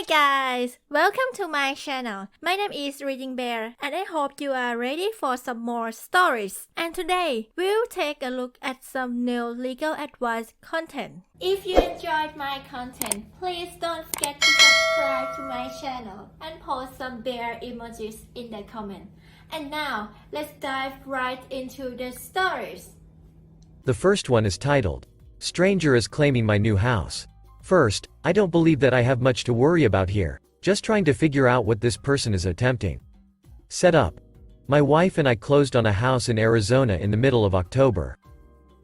Hi guys! Welcome to my channel. My name is ReadingBear and I hope you are ready for some more stories. And today, we'll take a look at some new legal advice content. If you enjoyed my content, please don't forget to subscribe to my channel and post some bear emojis in the comment. And now, let's dive right into the stories. The first one is titled, Stranger is Claiming My New House. First, I don't believe that I have much to worry about here, just trying to figure out what this person is attempting. Set up. My wife and I closed on a house in Arizona in the middle of October.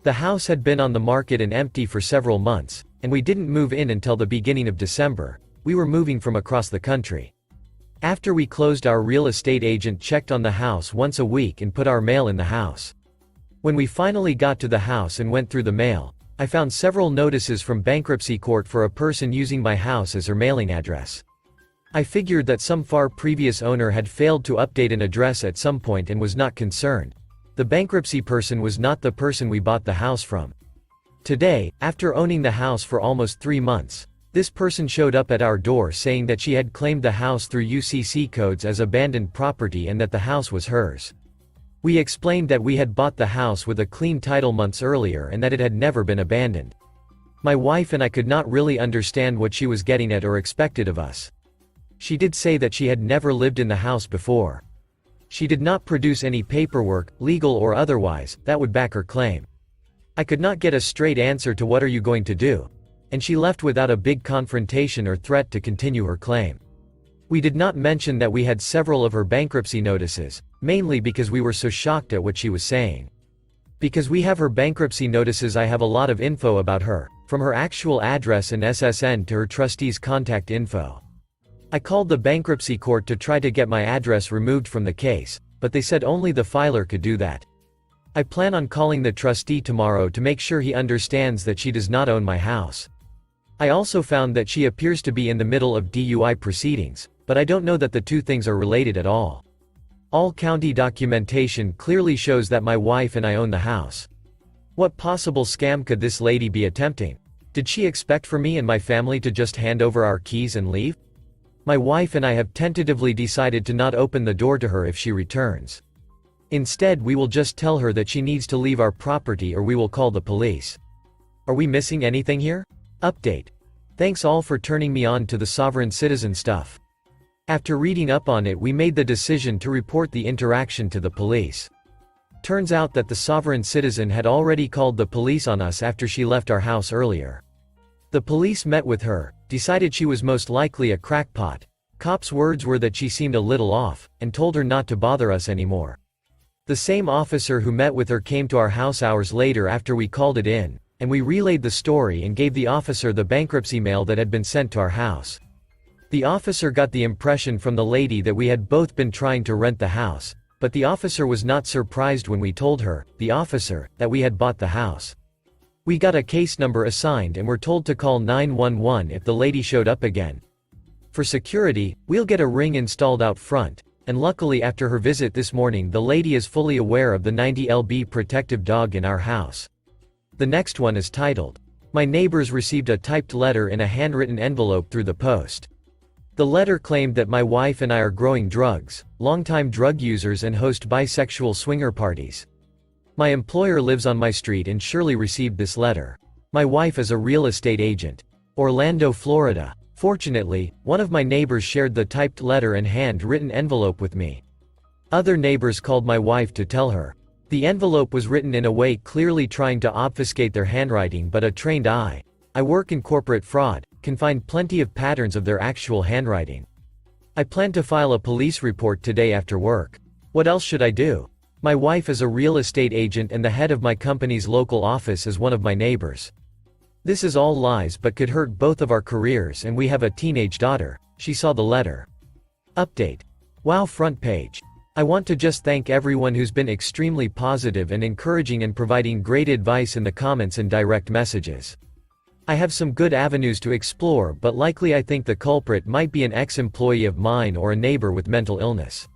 The house had been on the market and empty for several months, and we didn't move in until the beginning of December. We were moving from across the country. After we closed, our real estate agent checked on the house once a week and put our mail in the house. When we finally got to the house and went through the mail, I found several notices from bankruptcy court for a person using my house as her mailing address. I figured that some far previous owner had failed to update an address at some point and was not concerned. The bankruptcy person was not the person we bought the house from. Today, after owning the house for almost 3 months, this person showed up at our door saying that she had claimed the house through UCC codes as abandoned property and that the house was hers. We explained that we had bought the house with a clean title months earlier and that it had never been abandoned. My wife and I could not really understand what she was getting at or expected of us. She did say that she had never lived in the house before. She did not produce any paperwork, legal or otherwise, that would back her claim. I could not get a straight answer to what are you going to do, and she left without a big confrontation or threat to continue her claim. We did not mention that we had several of her bankruptcy notices, mainly because we were so shocked at what she was saying. Because we have her bankruptcy notices, I have a lot of info about her, from her actual address and SSN to her trustee's contact info. I called the bankruptcy court to try to get my address removed from the case, but they said only the filer could do that. I plan on calling the trustee tomorrow to make sure he understands that she does not own my house. I also found that she appears to be in the middle of DUI proceedings, but I don't know that the two things are related at all. All county documentation clearly shows that my wife and I own the house. What possible scam could this lady be attempting? Did she expect for me and my family to just hand over our keys and leave? My wife and I have tentatively decided to not open the door to her if she returns. Instead, we will just tell her that she needs to leave our property or we will call the police. Are we missing anything here? Update. Thanks all for turning me on to the sovereign citizen stuff. After reading up on it, we made the decision to report the interaction to the police. Turns out that the sovereign citizen had already called the police on us after she left our house earlier. The police met with her, decided she was most likely a crackpot. Cops' words were that she seemed a little off, and told her not to bother us anymore. The same officer who met with her came to our house hours later after we called it in, and we relayed the story and gave the officer the bankruptcy mail that had been sent to our house. The officer got the impression from the lady that we had both been trying to rent the house, but the officer was not surprised when we told her, the officer, that we had bought the house. We got a case number assigned and were told to call 911 if the lady showed up again. For security, we'll get a ring installed out front, and luckily after her visit this morning the lady is fully aware of the 90lb protective dog in our house. The next one is titled, My Neighbors Received a Typed Letter in a Handwritten Envelope Through the Post. The letter claimed that my wife and I are growing drugs, longtime drug users and host bisexual swinger parties. My employer lives on my street and surely received this letter. My wife is a real estate agent. Orlando, Florida. Fortunately, one of my neighbors shared the typed letter and handwritten envelope with me. Other neighbors called my wife to tell her. The envelope was written in a way clearly trying to obfuscate their handwriting, but a trained eye. I work in corporate fraud, can find plenty of patterns of their actual handwriting. I plan to file a police report today after work. What else should I do? My wife is a real estate agent and the head of my company's local office is one of my neighbors. This is all lies but could hurt both of our careers and we have a teenage daughter. She saw the letter. Update. Wow, front page. I want to just thank everyone who's been extremely positive and encouraging and providing great advice in the comments and direct messages. I have some good avenues to explore, but likely I think the culprit might be an ex-employee of mine or a neighbor with mental illness.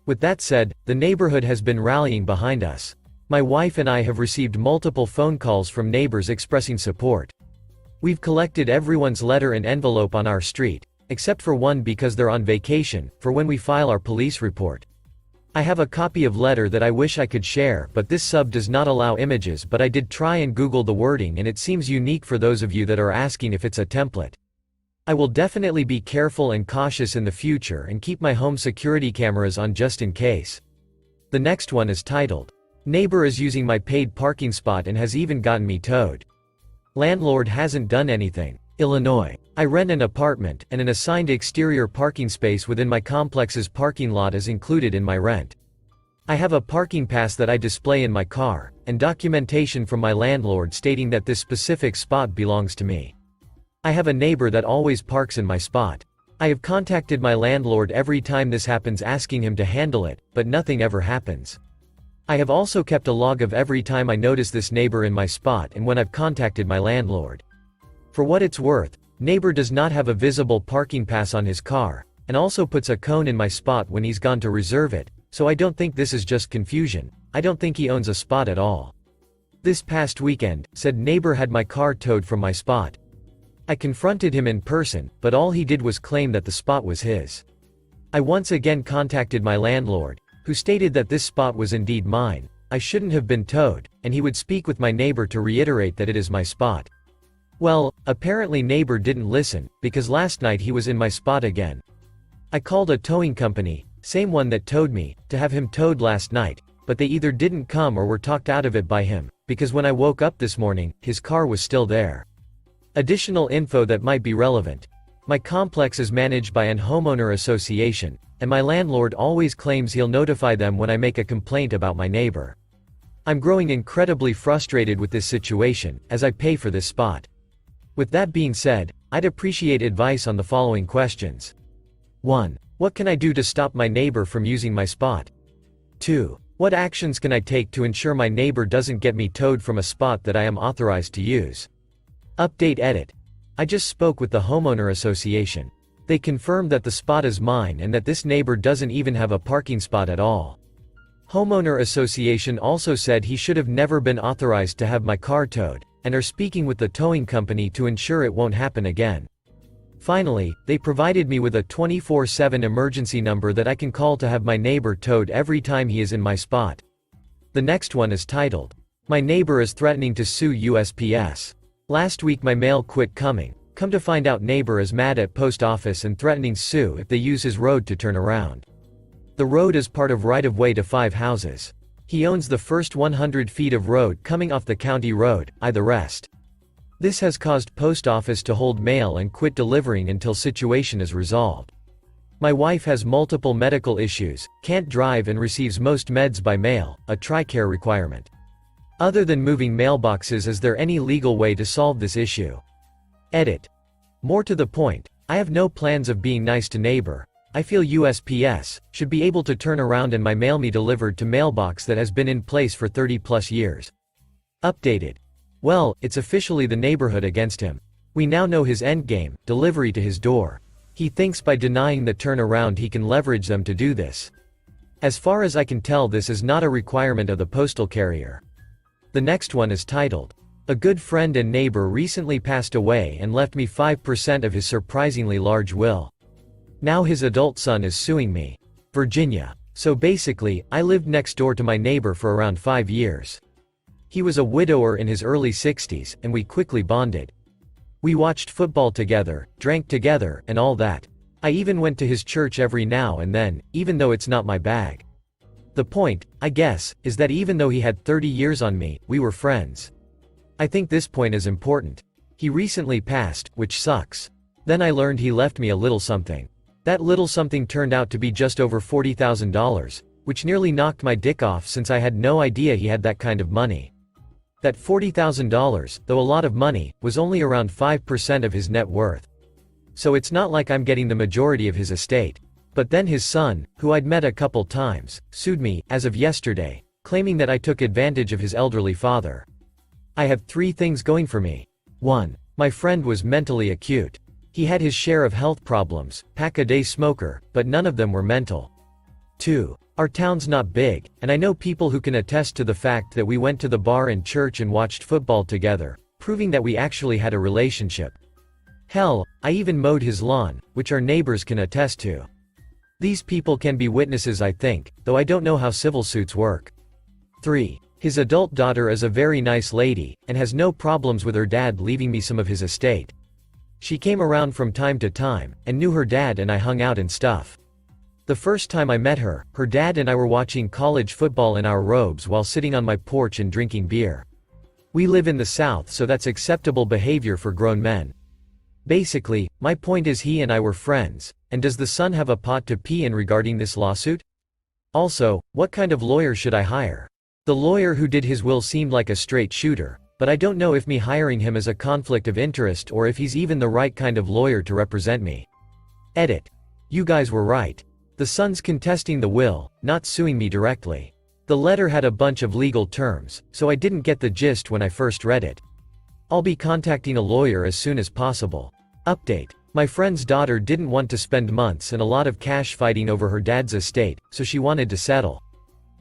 With that said, the neighborhood has been rallying behind us. My wife and I have received multiple phone calls from neighbors expressing support. We've collected everyone's letter and envelope on our street, except for one because they're on vacation, for when we file our police report. I have a copy of letter that I wish I could share, but this sub does not allow images, but I did try and Google the wording and it seems unique for those of you that are asking if it's a template. I will definitely be careful and cautious in the future and keep my home security cameras on just in case. The next one is titled, Neighbor is using my paid parking spot and has even gotten me towed. Landlord hasn't done anything. Illinois. I rent an apartment, and an assigned exterior parking space within my complex's parking lot is included in my rent. I have a parking pass that I display in my car, and documentation from my landlord stating that this specific spot belongs to me. I have a neighbor that always parks in my spot. I have contacted my landlord every time this happens asking him to handle it, but nothing ever happens. I have also kept a log of every time I notice this neighbor in my spot and when I've contacted my landlord. For what it's worth, neighbor does not have a visible parking pass on his car, and also puts a cone in my spot when he's gone to reserve it, so I don't think this is just confusion. I don't think he owns a spot at all. This past weekend, said neighbor had my car towed from my spot. I confronted him in person, but all he did was claim that the spot was his. I once again contacted my landlord, who stated that this spot was indeed mine, I shouldn't have been towed, and he would speak with my neighbor to reiterate that it is my spot. Well, apparently neighbor didn't listen, because last night he was in my spot again. I called a towing company, same one that towed me, to have him towed last night, but they either didn't come or were talked out of it by him, because when I woke up this morning, his car was still there. Additional info that might be relevant. My complex is managed by an homeowner association, and my landlord always claims he'll notify them when I make a complaint about my neighbor. I'm growing incredibly frustrated with this situation, as I pay for this spot. With that being said, I'd appreciate advice on the following questions. 1. What can I do to stop my neighbor from using my spot? 2. What actions can I take to ensure my neighbor doesn't get me towed from a spot that I am authorized to use? Update edit. I just spoke with the homeowner association. They confirmed that the spot is mine and that this neighbor doesn't even have a parking spot at all. Homeowner association also said he should have never been authorized to have my car towed, and are speaking with the towing company to ensure it won't happen again. Finally, they provided me with a 24/7 emergency number that I can call to have my neighbor towed every time he is in my spot. The next one is titled, My neighbor is threatening to sue USPS. Last week my mail quit coming. Come to find out neighbor is mad at post office and threatening sue if they use his road to turn around. The road is part of right-of-way to 5 houses. He owns the first 100 feet of road coming off the county road, I the rest. This has caused post office to hold mail and quit delivering until situation is resolved. My wife has multiple medical issues, can't drive and receives most meds by mail, a TRICARE requirement. Other than moving mailboxes, is there any legal way to solve this issue? Edit. More to the point, I have no plans of being nice to neighbor. I feel USPS should be able to turn around and my mail me delivered to mailbox that has been in place for 30+ years. Updated. Well, it's officially the neighborhood against him. We now know his endgame, delivery to his door. He thinks by denying the turnaround he can leverage them to do this. As far as I can tell, this is not a requirement of the postal carrier. The next one is titled, A good friend and neighbor recently passed away and left me 5% of his surprisingly large will. Now his adult son is suing me. Virginia. So basically, I lived next door to my neighbor for around 5 years. He was a widower in his early 60s, and we quickly bonded. We watched football together, drank together, and all that. I even went to his church every now and then, even though it's not my bag. The point, I guess, is that even though he had 30 years on me, we were friends. I think this point is important. He recently passed, which sucks. Then I learned he left me a little something. That little something turned out to be just over $40,000, which nearly knocked my dick off since I had no idea he had that kind of money. That $40,000, though a lot of money, was only around 5% of his net worth. So it's not like I'm getting the majority of his estate. But then his son, who I'd met a couple times, sued me, as of yesterday, claiming that I took advantage of his elderly father. I have 3 things going for me. 1. My friend was mentally acute. He had his share of health problems, pack-a-day smoker, but none of them were mental. 2. Our town's not big, and I know people who can attest to the fact that we went to the bar and church and watched football together, proving that we actually had a relationship. Hell, I even mowed his lawn, which our neighbors can attest to. These people can be witnesses, I think, though I don't know how civil suits work. 3. His adult daughter is a very nice lady, and has no problems with her dad leaving me some of his estate. She came around from time to time, and knew her dad and I hung out and stuff. The first time I met her, her dad and I were watching college football in our robes while sitting on my porch and drinking beer. We live in the South, so that's acceptable behavior for grown men. Basically, my point is he and I were friends, and does the son have a pot to pee in regarding this lawsuit? Also, what kind of lawyer should I hire? The lawyer who did his will seemed like a straight shooter, but I don't know if me hiring him is a conflict of interest or if he's even the right kind of lawyer to represent me. Edit. You guys were right. The son's contesting the will, not suing me directly. The letter had a bunch of legal terms, so I didn't get the gist when I first read it. I'll be contacting a lawyer as soon as possible. Update. My friend's daughter didn't want to spend months and a lot of cash fighting over her dad's estate, so she wanted to settle.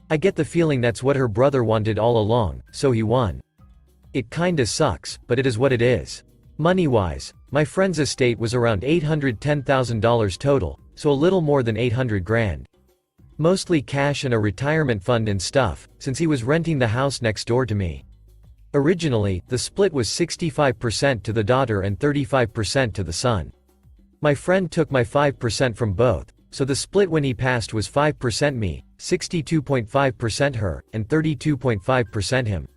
I get the feeling that's what her brother wanted all along, so he won. It kinda sucks, but it is what it is. Money-wise, my friend's estate was around $810,000 total, so a little more than 800 grand. Mostly cash and a retirement fund and stuff, since he was renting the house next door to me. Originally, the split was 65% to the daughter and 35% to the son. My friend took my 5% from both, so the split when he passed was 5% me, 62.5% her, and 32.5% him.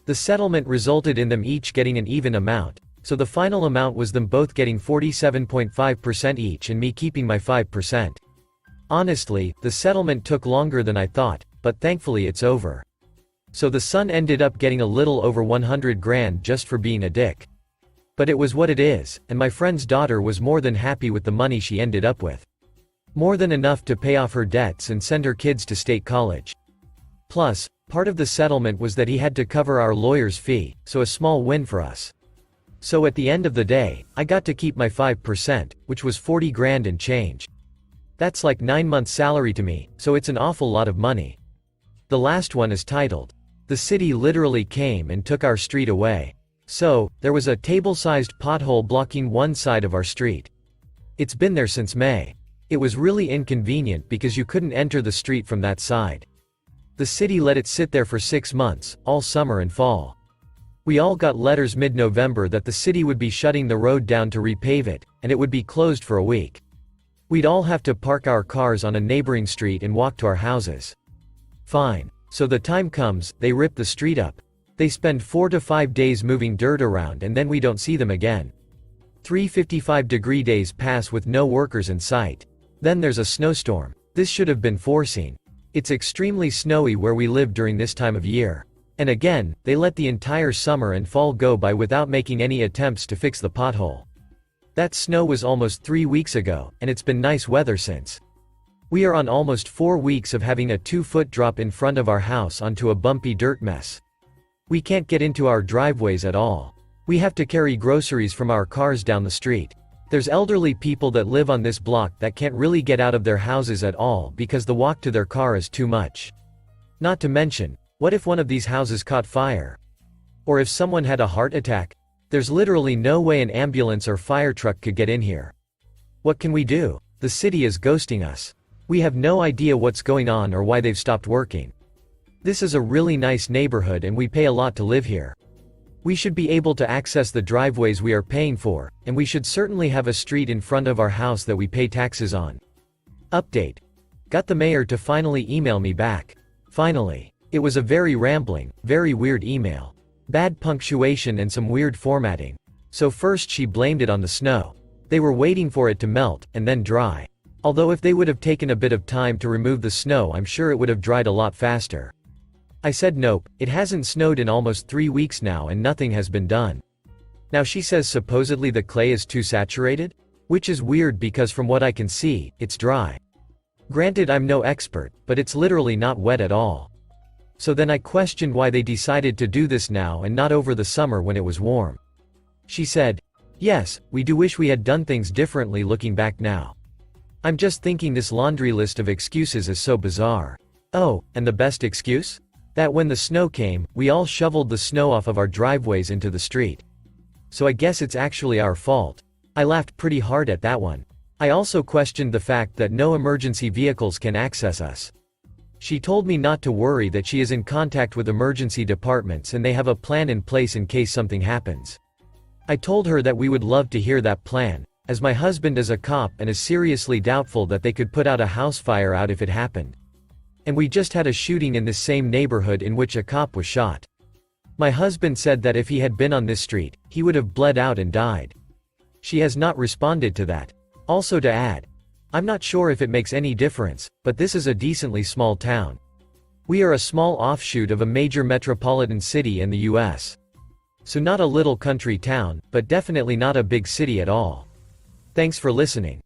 The settlement resulted in them each getting an even amount, so the final amount was them both getting 47.5% each and me keeping my 5%. Honestly, the settlement took longer than I thought, but thankfully it's over. So the son ended up getting a little over 100 grand just for being a dick. But it was what it is, and my friend's daughter was more than happy with the money she ended up with. More than enough to pay off her debts and send her kids to state college. Plus, part of the settlement was that he had to cover our lawyer's fee, so a small win for us. So at the end of the day, I got to keep my 5%, which was 40 grand and change. That's like 9 months' salary to me, so it's an awful lot of money. The last one is titled, "The city literally came and took our street away." So, there was a table-sized pothole blocking one side of our street. It's been there since May. It was really inconvenient because you couldn't enter the street from that side. The city let it sit there for 6 months, all summer and fall. We all got letters mid-November that the city would be shutting the road down to repave it, and it would be closed for a week. We'd all have to park our cars on a neighboring street and walk to our houses. Fine. So the time comes, they rip the street up. They spend 4 to 5 days moving dirt around and then we don't see them again. 355-degree days pass with no workers in sight. Then there's a snowstorm. This should have been foreseen. It's extremely snowy where we live during this time of year. And again, they let the entire summer and fall go by without making any attempts to fix the pothole. That snow was almost 3 weeks ago, and it's been nice weather since. We are on almost 4 weeks of having a 2-foot drop in front of our house onto a bumpy dirt mess. We can't get into our driveways at all. We have to carry groceries from our cars down the street. There's elderly people that live on this block that can't really get out of their houses at all because the walk to their car is too much. Not to mention, what if one of these houses caught fire? Or if someone had a heart attack? There's literally no way an ambulance or fire truck could get in here. What can we do? The city is ghosting us. We have no idea what's going on or why they've stopped working. This is a really nice neighborhood and we pay a lot to live here. We should be able to access the driveways we are paying for, and we should certainly have a street in front of our house that we pay taxes on. Update. Got the mayor to finally email me back. Finally. It was a very rambling, very weird email. Bad punctuation and some weird formatting. So first she blamed it on the snow. They were waiting for it to melt, and then dry. Although if they would have taken a bit of time to remove the snow, I'm sure it would have dried a lot faster. I said nope, it hasn't snowed in almost 3 weeks now and nothing has been done. Now she says supposedly the clay is too saturated? Which is weird because from what I can see, it's dry. Granted, I'm no expert, but it's literally not wet at all. So then I questioned why they decided to do this now and not over the summer when it was warm. She said, "Yes, we do wish we had done things differently looking back now." I'm just thinking this laundry list of excuses is so bizarre. Oh, and the best excuse? That when the snow came, we all shoveled the snow off of our driveways into the street. So I guess it's actually our fault. I laughed pretty hard at that one. I also questioned the fact that no emergency vehicles can access us. She told me not to worry, that she is in contact with emergency departments and they have a plan in place in case something happens. I told her that we would love to hear that plan, as my husband is a cop and is seriously doubtful that they could put out a house fire out if it happened. And we just had a shooting in this same neighborhood in which a cop was shot. My husband said that if he had been on this street, he would have bled out and died. She has not responded to that. Also to add, I'm not sure if it makes any difference, but this is a decently small town. We are a small offshoot of a major metropolitan city in the US. So not a little country town, but definitely not a big city at all. Thanks for listening.